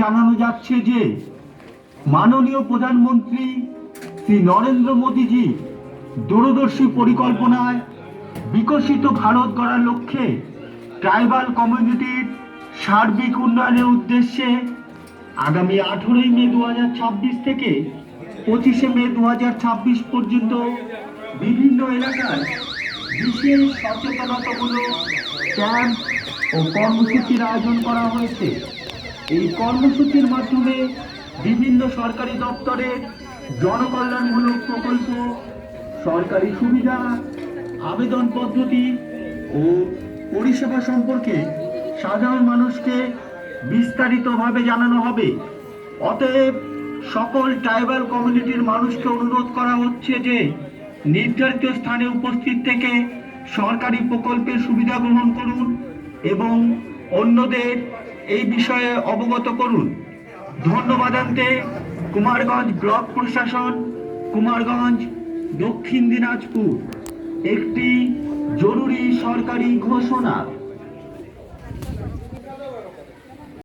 জানানো যাচ্ছে যে মাননীয় প্রধানমন্ত্রী শ্রী নরেন্দ্র মোদীজি দূরদর্শী পরিকল্পনায় বিকশিত ভারত গড়ার লক্ষ্যে ট্রাইবাল কমিউনিটির সার্বিক উন্নয়নের উদ্দেশ্যে আগামী 18ই মে 2026 থেকে 25শে মে 2026 পর্যন্ত বিভিন্ন এলাকায় বিশেষ সচেতনতামূলক ক্যাম্প ও কর্মসূচির আয়োজন করা হয়েছে। এই কর্মসূচির মাধ্যমে বিভিন্ন সরকারি দপ্তরের জনকল্যাণমূলক প্রকল্প, সরকারি সুবিধা, আবেদন পদ্ধতি ও পরিষেবা সম্পর্কে সাধারণ মানুষকে বিস্তারিতভাবে জানানো হবে। অতএব সকল ট্রাইবাল কমিউনিটির মানুষকে অনুরোধ করা হচ্ছে যে নির্ধারিত স্থানে উপস্থিত থেকে সরকারি প্রকল্পের সুবিধা গ্রহণ করুন এবং অন্যদের এই বিষয়ে অবগত করুন। ধন্যবাদান্তে কুমারগঞ্জ ব্লক প্রশাসন, কুমারগঞ্জ, দক্ষিণ দিনাজপুর। একটি জরুরি সরকারি ঘোষণা।